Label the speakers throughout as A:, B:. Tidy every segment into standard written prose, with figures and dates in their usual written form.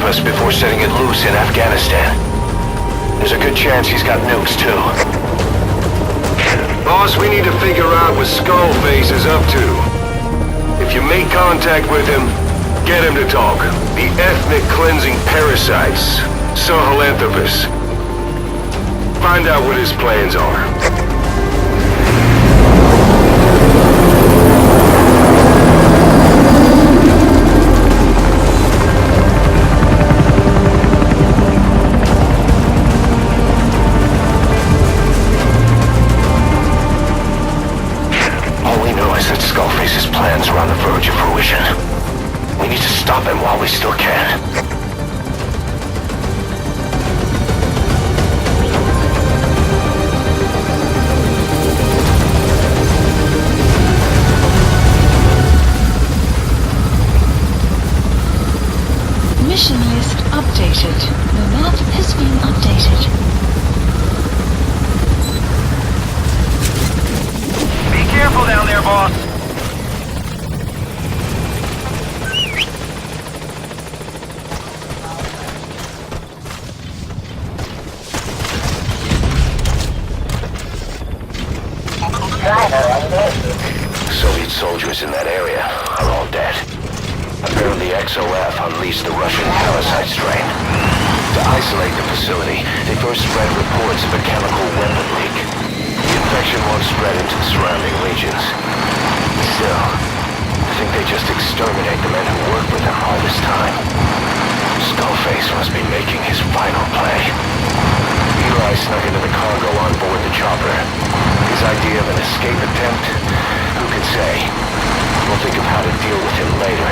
A: Sahelanthropus before setting it loose in Afghanistan. There's a good chance he's got nukes, too.
B: Boss, we need to figure out what Skullface is up to. If you make contact with him, get him to talk. The ethnic cleansing parasites, Sahelanthropus. Find out what his plans are.
A: Skullface's plans are on the verge of fruition. We need to stop him while we still can.
C: Mission list updated. The map has been updated.
D: Be careful down there, boss.
A: Soviet soldiers in that area are all dead. Apparently XOF unleashed the Russian parasite strain. To isolate the facility, they first spread reports of a chemical weapon leak. The infection won't spread into the surrounding regions. Still, I think they just exterminate the men who worked with them all this time. Skullface must be making his final play. Eli snuck into the cargo on board the chopper. His idea of an escape attempt? Who could say? We'll think of how to deal with him later.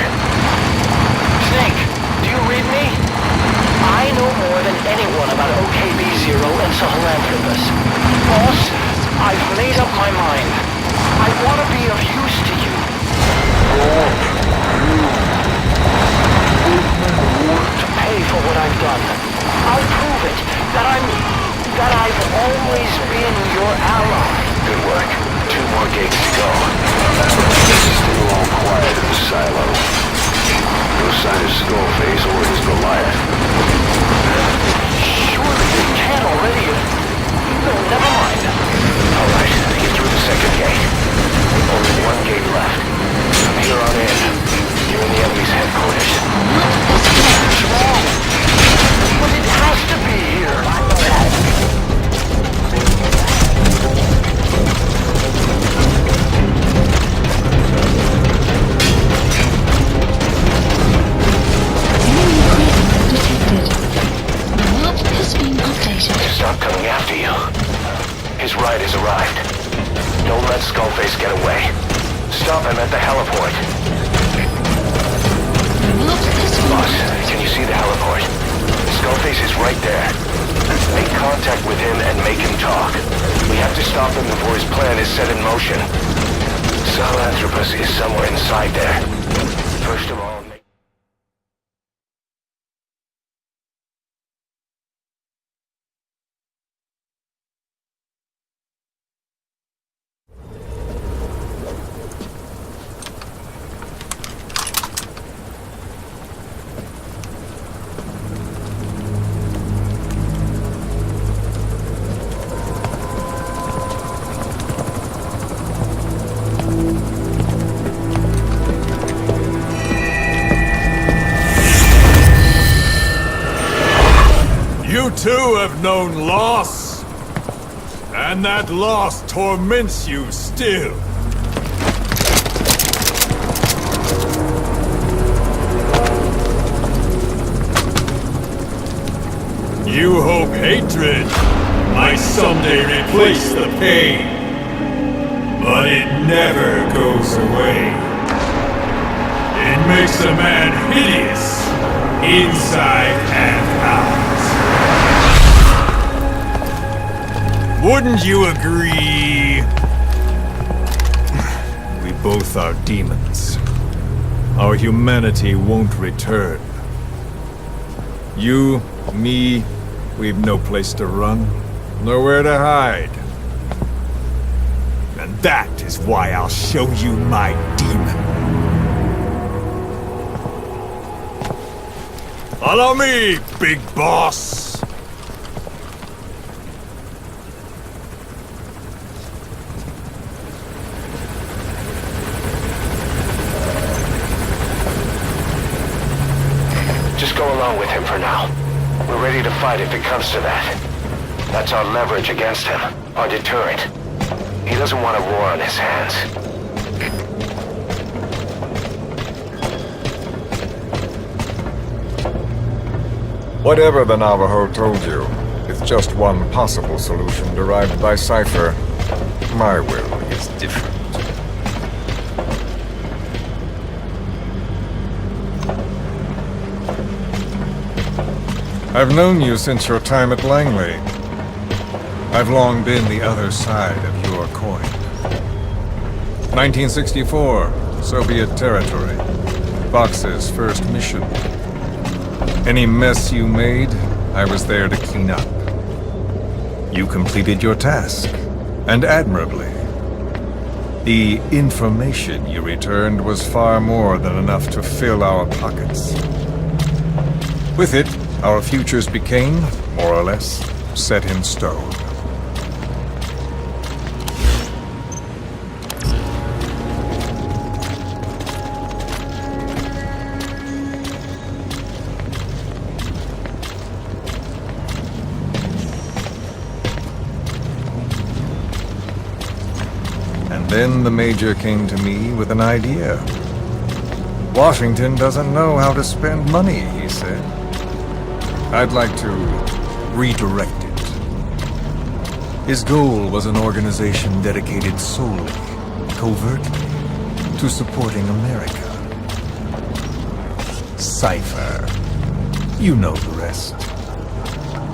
D: Snake, do you read me? I know more than anyone about OKB-0 and Sahelanthropus. Boss, I've made up my mind. I want to be of use to you. To pay for what I've done. I'll prove it. That I've always been your ally.
A: Good work. 2 more gates to go. Still all quiet in the silo. No sign of Skullface or his Goliath.
D: Surely you can already. No, never mind.
A: Alright, get through the second gate. Only 1 gate left. From here on in, you're in the enemy's headquarters.
D: What's wrong? But it has to be here.
A: Stop coming after you. His ride has arrived. Don't let Skullface get away. Stop him at the heliport. Boss, can you see the heliport? Skullface is right there. Make contact with him and make him talk. We have to stop him before his plan is set in motion. Sahelanthropus is somewhere inside there. First of all,
E: You too have known loss, and that loss torments you still. You hope hatred might someday replace the pain, but it never goes away. It makes a man hideous, inside and out. Wouldn't you agree? We both are demons. Our humanity won't return. You, me, we've no place to run, nowhere to hide. And that is why I'll show you my demon. Follow me, big boss!
A: Just go along with him for now. We're ready to fight if it comes to that. That's our leverage against him, our deterrent. He doesn't want a war on his hands.
F: Whatever the Navajo told you, it's just one possible solution derived by Cypher. My will is different. I've known you since your time at Langley. I've long been the other side of your coin. 1964, Soviet territory. Fox's first mission. Any mess you made, I was there to clean up. You completed your task, and admirably. The information you returned was far more than enough to fill our pockets. With it, our futures became, more or less, set in stone. And then the Major came to me with an idea. Washington doesn't know how to spend money, he said. I'd like to redirect it. His goal was an organization dedicated solely, covertly, to supporting America. Cypher. You know the rest.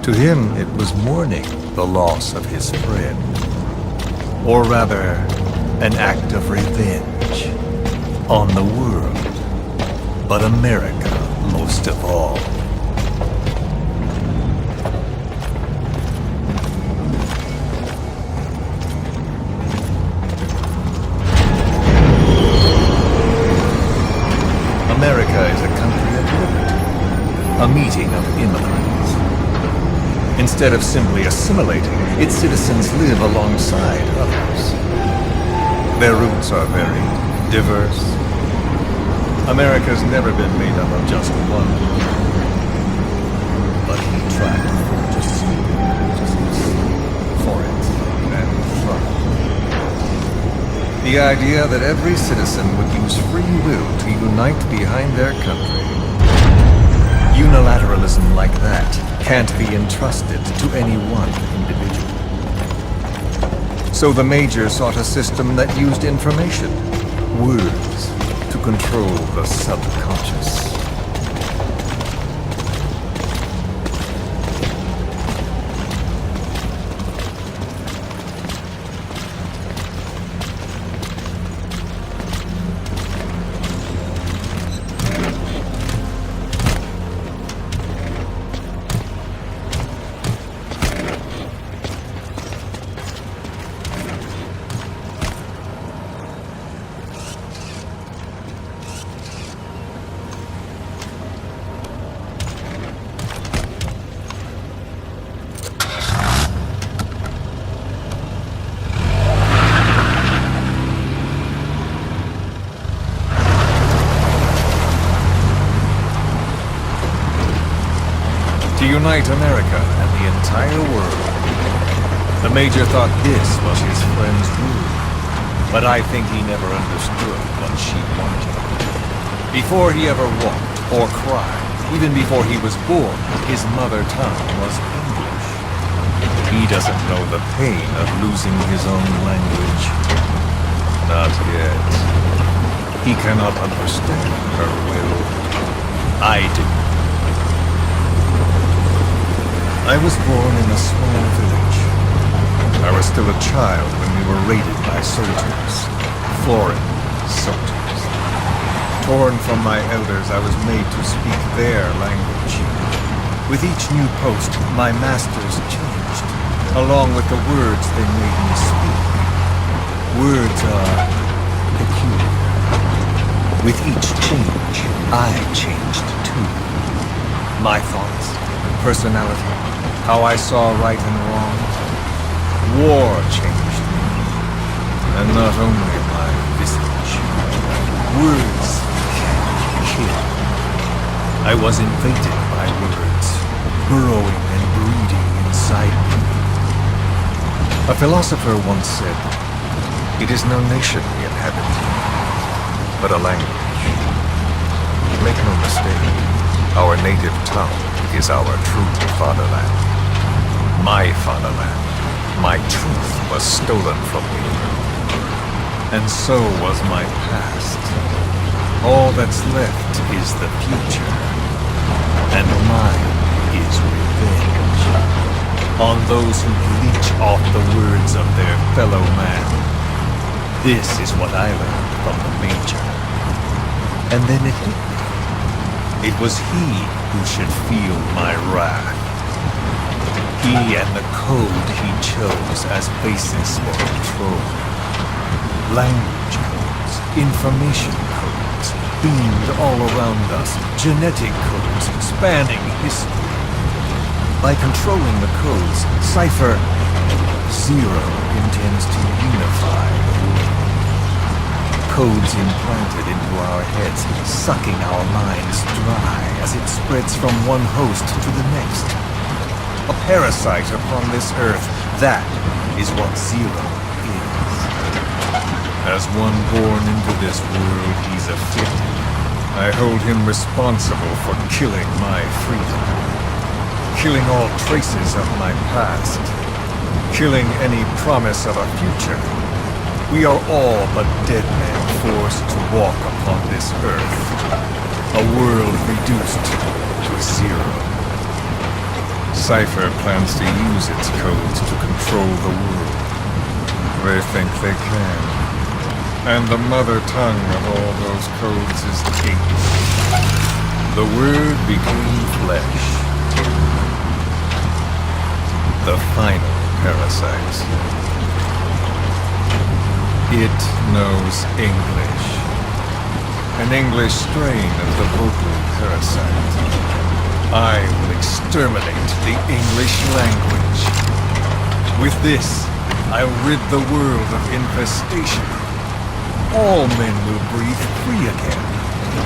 F: To him, it was mourning the loss of his friend. Or rather, an act of revenge on the world, but America most of all. America is a country of liberty, a meeting of immigrants. Instead of simply assimilating, its citizens live alongside others. Their roots are varied, diverse. America's never been made up of just one group. But he tried to forge a single justice for it and from it. The idea that every citizen would use free will to unite behind their country. Unilateralism like that can't be entrusted to any one individual. So the Major sought a system that used information, words, to control the subconscious. To unite America and the entire world. The Major thought this was his friend's rule, but I think he never understood what she wanted. Before he ever walked or cried, even before he was born, his mother tongue was English. He doesn't know the pain of losing his own language. Not yet. He cannot understand her will. I do. I was born in a small village. I was still a child when we were raided by soldiers. Foreign soldiers. Torn from my elders, I was made to speak their language. With each new post, my masters changed, along with the words they made me speak. Words are peculiar. With each change, I changed too. My thoughts, personality, how I saw right and wrong. War changed me. And not only my visage. Words can kill. I was invaded by words, burrowing and breeding inside me. A philosopher once said, "It is no nation we inhabit, but a language." Make no mistake, our native tongue is our true fatherland. My fatherland, my truth was stolen from me. And so was my past. All that's left is the future. And mine is revenge. On those who leech off the words of their fellow man. This is what I learned from the Major. And then it hit me. It was he who should feel my wrath. He and the code he chose as basis for control. Language codes, information codes, beamed all around us, genetic codes spanning history. By controlling the codes, Cypher Zero intends to unify the world. Codes implanted into our heads, sucking our minds dry as it spreads from one host to the next. A parasite upon this earth, that is what Zero is. As one born into this world he's afflicted, I hold him responsible for killing my freedom. Killing all traces of my past. Killing any promise of a future. We are all but dead men forced to walk upon this earth. A world reduced to zero. Cypher plans to use its codes to control the world. They think they can. And the mother tongue of all those codes is English. The word became flesh. The final parasite. It knows English. An English strain of the vocal parasite. I will exterminate the English language. With this, I'll rid the world of infestation. All men will breathe free again,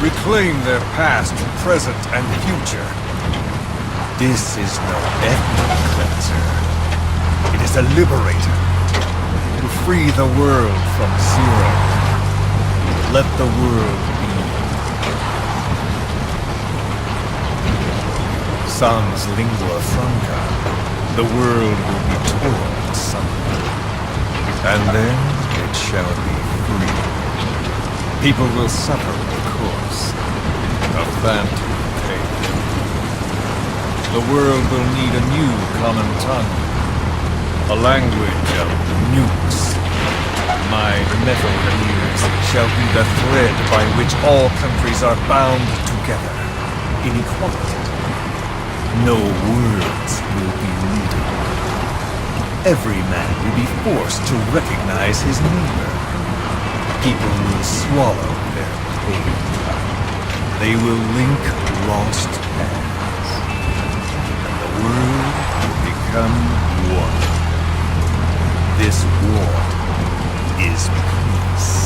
F: reclaim their past, present, and future. This is no ethnic cleanser. It is a liberator. To free the world from zero. Let the world be. Sans lingua franca, the world will be torn asunder. And then it shall be free. People will suffer, of course. A phantom pain. The world will need a new common tongue. A language of nukes. My metal ears shall be the thread by which all countries are bound together. In equality. No words will be needed. Every man will be forced to recognize his neighbor. People will swallow their pain. They will link lost paths. And the world will become one. This war is peace.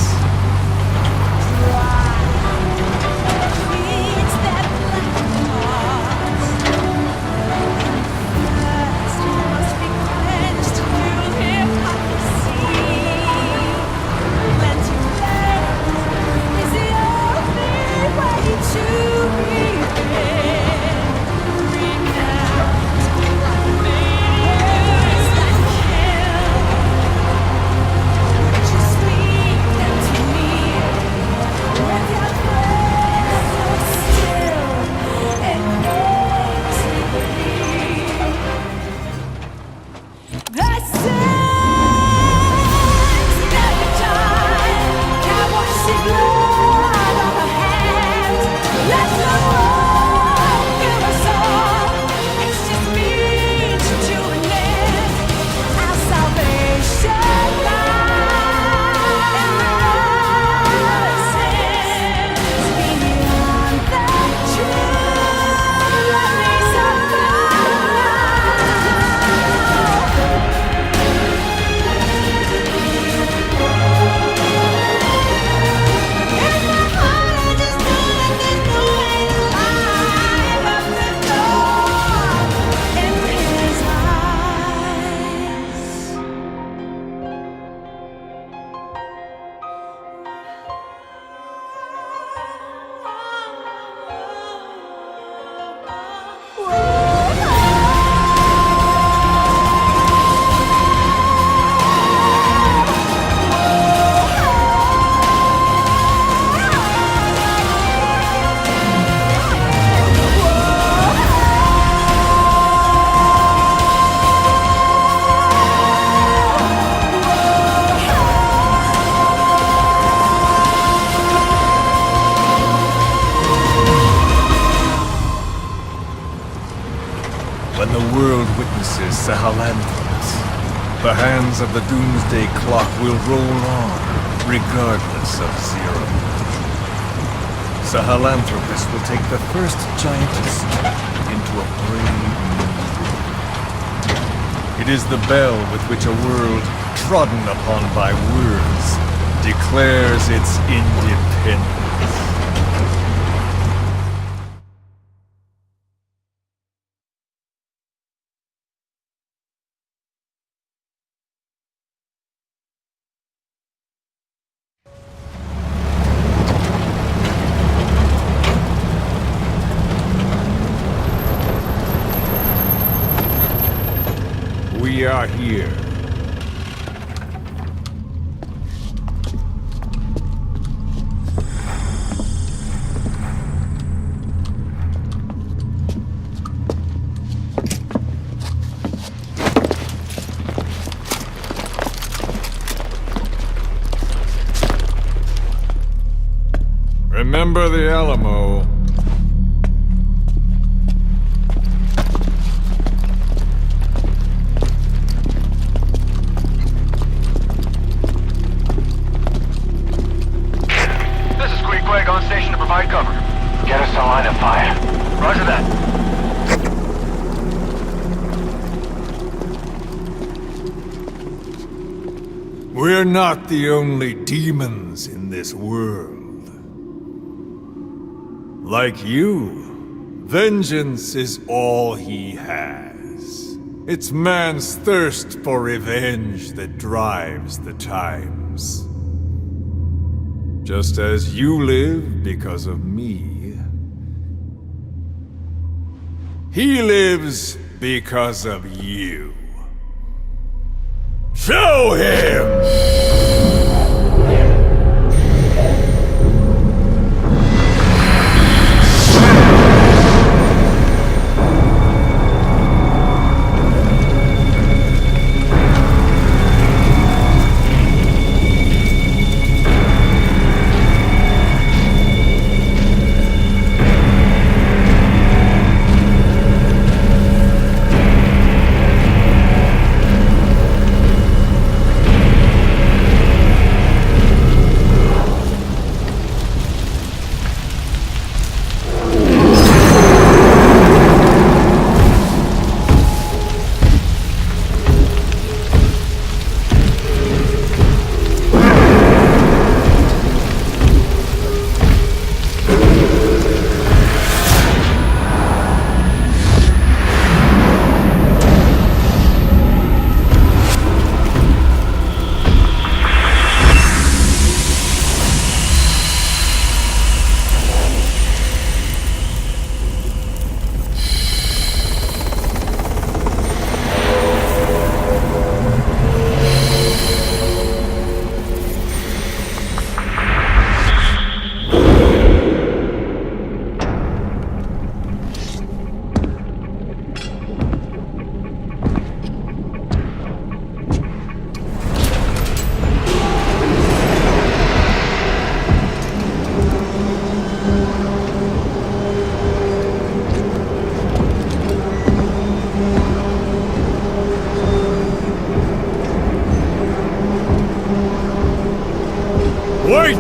F: when the world witnesses Sahelanthropus, the hands of the Doomsday Clock will roll on, regardless of Zero. Sahelanthropus will take the first giant step into a brave new world. It is the bell with which a world trodden upon by words declares its independence. We are here. Remember the Alamo.
B: On station to provide cover. Get us a line of fire. Roger that.
E: We're not the only demons in this world. Like you, vengeance is all he has. It's man's thirst for revenge that drives the times. Just as you live because of me, he lives because of you. Show him! Wait!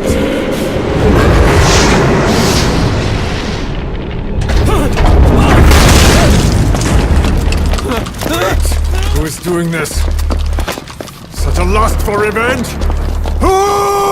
E: Who is doing this? Such a lust for revenge? Who?